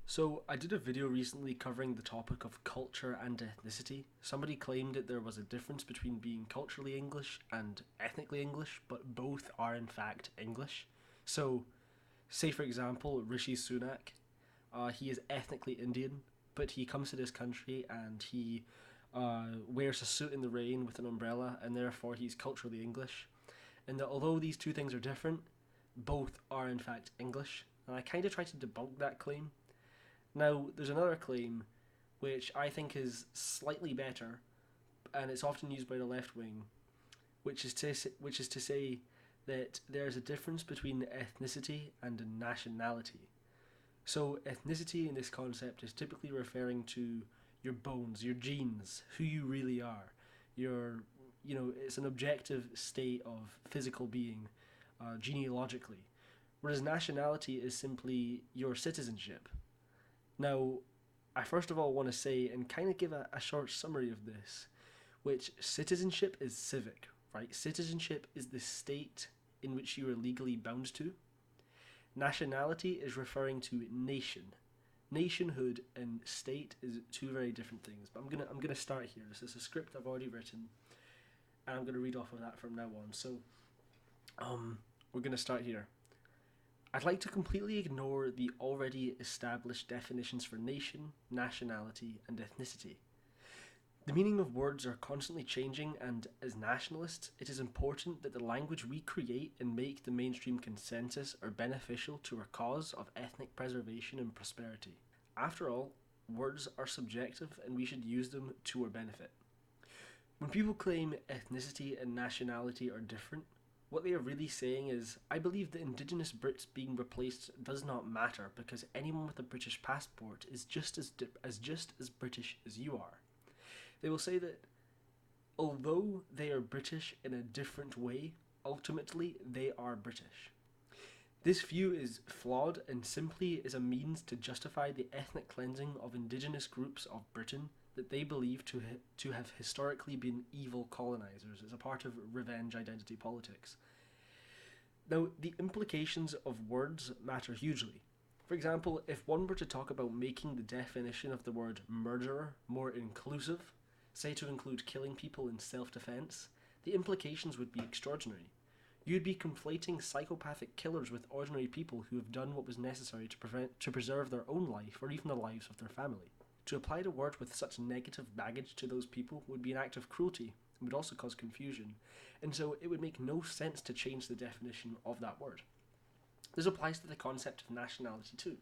So, I did a video recently covering the topic of culture and ethnicity. Somebody claimed that there was a difference between being culturally English and ethnically English, but both are in fact English. So, say for example, Rishi Sunak, he is ethnically Indian, but he comes to this country and he wears a suit in the rain with an umbrella, and therefore he's culturally English. And that although these two things are different, both are in fact English. And I kind of try to debunk that claim. Now, there's another claim which I think is slightly better, and it's often used by the left wing, which is to say that there's a difference between ethnicity and nationality. So, ethnicity in this concept is typically referring to your bones, your genes, who you really are. Your, it's an objective state of physical being, genealogically. Whereas nationality is simply your citizenship. Now, I first of all want to say and kind of give a short summary of this, which citizenship is civic, right? Citizenship is the state in which you are legally bound to. Nationality is referring to nation. Nationhood and state is two very different things. But I'm gonna start here. This is a script I've already written, and I'm gonna read off of that from now on. So, we're gonna start here. I'd like to completely ignore the already established definitions for nation, nationality, and ethnicity. The meaning of words are constantly changing, and as nationalists, it is important that the language we create and make the mainstream consensus are beneficial to our cause of ethnic preservation and prosperity. After all, words are subjective and we should use them to our benefit. When people claim ethnicity and nationality are different, what they are really saying is, I believe that Indigenous Brits being replaced does not matter because anyone with a British passport is just as British as you are. They will say that although they are British in a different way, ultimately they are British. This view is flawed and simply is a means to justify the ethnic cleansing of indigenous groups of Britain that they believe to have historically been evil colonizers as a part of revenge identity politics. Now, the implications of words matter hugely. For example, if one were to talk about making the definition of the word murderer more inclusive, say to include killing people in self defense, the implications would be extraordinary. You'd be conflating psychopathic killers with ordinary people who have done what was necessary to preserve their own life or even the lives of their family. To apply the word with such negative baggage to those people would be an act of cruelty and would also cause confusion, and so it would make no sense to change the definition of that word. This applies to the concept of nationality too.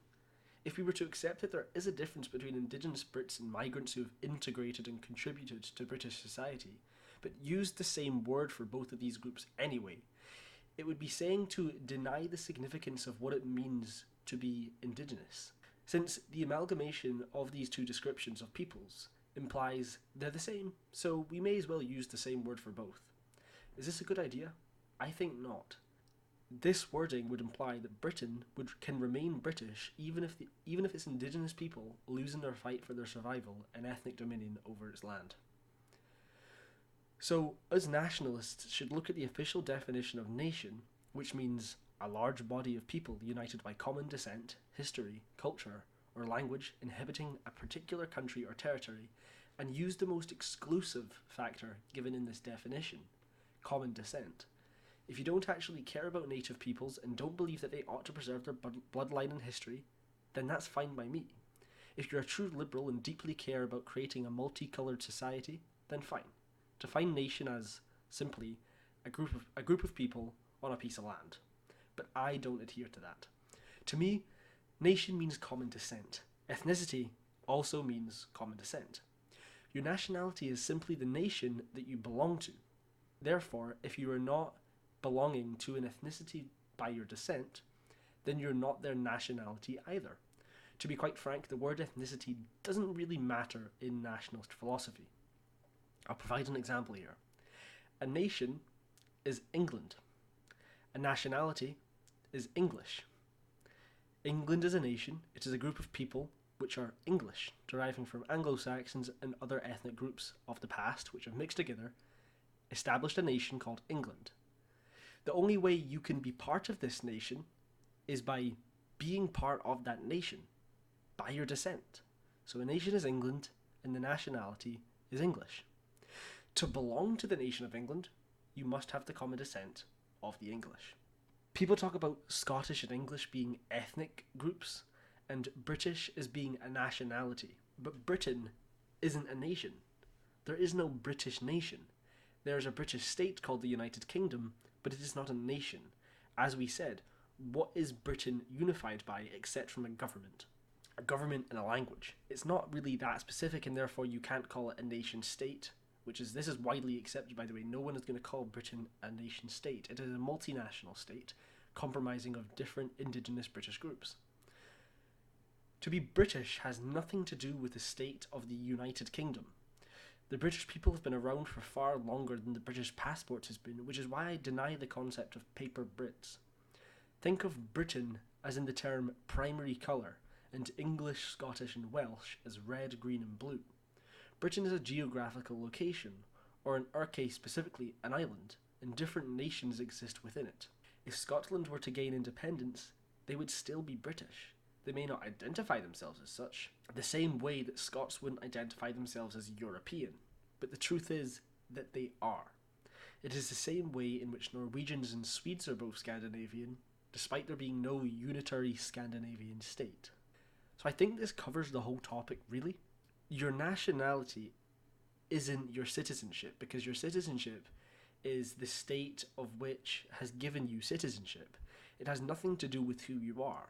If we were to accept that there is a difference between Indigenous Brits and migrants who have integrated and contributed to British society, but used the same word for both of these groups anyway, it would be saying to deny the significance of what it means to be Indigenous, since the amalgamation of these two descriptions of peoples implies they're the same, so we may as well use the same word for both. Is this a good idea? I think not. This wording would imply that can remain British even if its indigenous people lose in their fight for their survival and ethnic dominion over its land. So, us nationalists should look at the official definition of nation, which means a large body of people united by common descent, history, culture, or language inhabiting a particular country or territory, and use the most exclusive factor given in this definition, common descent. If you don't actually care about native peoples and don't believe that they ought to preserve their bloodline and history, then that's fine by me. If you're a true liberal and deeply care about creating a multicoloured society, then fine. Define nation as simply a group of people on a piece of land. But I don't adhere to that. To me, nation means common descent. Ethnicity also means common descent. Your nationality is simply the nation that you belong to. Therefore, if you are not belonging to an ethnicity by your descent, then you're not their nationality either. To be quite frank, the word ethnicity doesn't really matter in nationalist philosophy. I'll provide an example here. A nation is England. A nationality is English. England is a nation. It is a group of people which are English, deriving from Anglo-Saxons and other ethnic groups of the past which have mixed together, established a nation called England. The only way you can be part of this nation is by being part of that nation. by your descent. So a nation is England, and the nationality is English. To belong to the nation of England, you must have the common descent of the English. People talk about Scottish and English being ethnic groups, and British as being a nationality. But Britain isn't a nation. There is no British nation. There is a British state called the United Kingdom, but it is not a nation. As we said, what is Britain unified by except from a government? A government and a language. It's not really that specific, and therefore you can't call it a nation state, this is widely accepted, by the way. No one is going to call Britain a nation state. It is a multinational state comprising of different indigenous British groups. To be British has nothing to do with the state of the United Kingdom. The British people have been around for far longer than the British passport has been, which is why I deny the concept of paper Brits. Think of Britain as in the term primary colour, and English, Scottish and Welsh as red, green and blue. Britain is a geographical location, or in our case specifically, an island, and different nations exist within it. If Scotland were to gain independence, they would still be British. They may not identify themselves as such, the same way that Scots wouldn't identify themselves as European, but the truth is that they are. It is the same way in which Norwegians and Swedes are both Scandinavian, despite there being no unitary Scandinavian state. So I think this covers the whole topic, really. Your nationality isn't your citizenship, because your citizenship is the state of which has given you citizenship. It has nothing to do with who you are.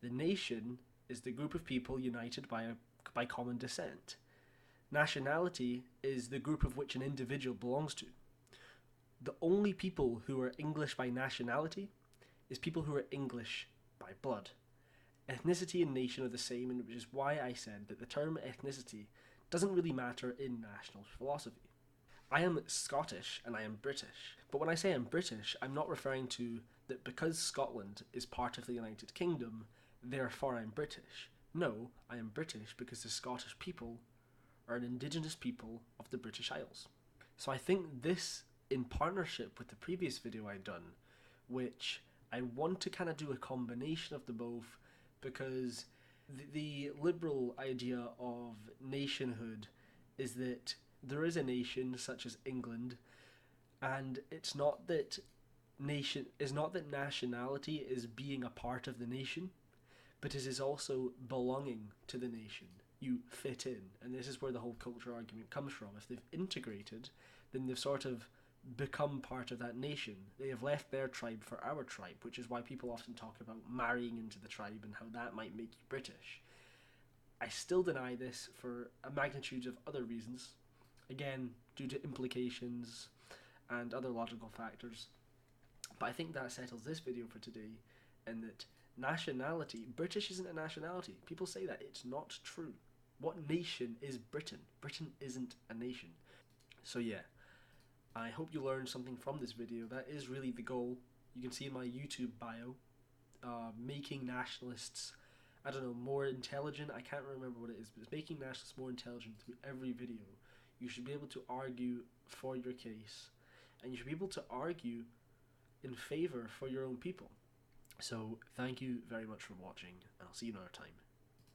The nation is the group of people united by common descent. Nationality is the group of which an individual belongs to. The only people who are English by nationality is people who are English by blood. Ethnicity and nation are the same, and which is why I said that the term ethnicity doesn't really matter in national philosophy. I am Scottish and I am British, but when I say I'm British, I'm not referring to that because Scotland is part of the United Kingdom, therefore I'm British. No, I am British because the Scottish people are an indigenous people of the British Isles. So I think this, in partnership with the previous video I'd done, which I want to kind of do a combination of the both, because the liberal idea of nationhood is that there is a nation such as England, and it's not that nationality is being a part of the nation, but it is also belonging to the nation. You fit in, and this is where the whole culture argument comes from. If they've integrated, then they've sort of become part of that nation. They have left their tribe for our tribe, which is why people often talk about marrying into the tribe and how that might make you British. I still deny this for a magnitude of other reasons, again, due to implications and other logical factors. But I think that settles this video for today, in that nationality, British isn't a nationality. People say that. It's not true. What nation is Britain? Britain isn't a nation. So yeah, I hope you learned something from this video. That is really the goal. You can see in my YouTube bio, making nationalists, I don't know, more intelligent. I can't remember what it is, but it's making nationalists more intelligent through every video. You should be able to argue for your case, and you should be able to argue in favor for your own people. So thank you very much for watching, and I'll see you another time.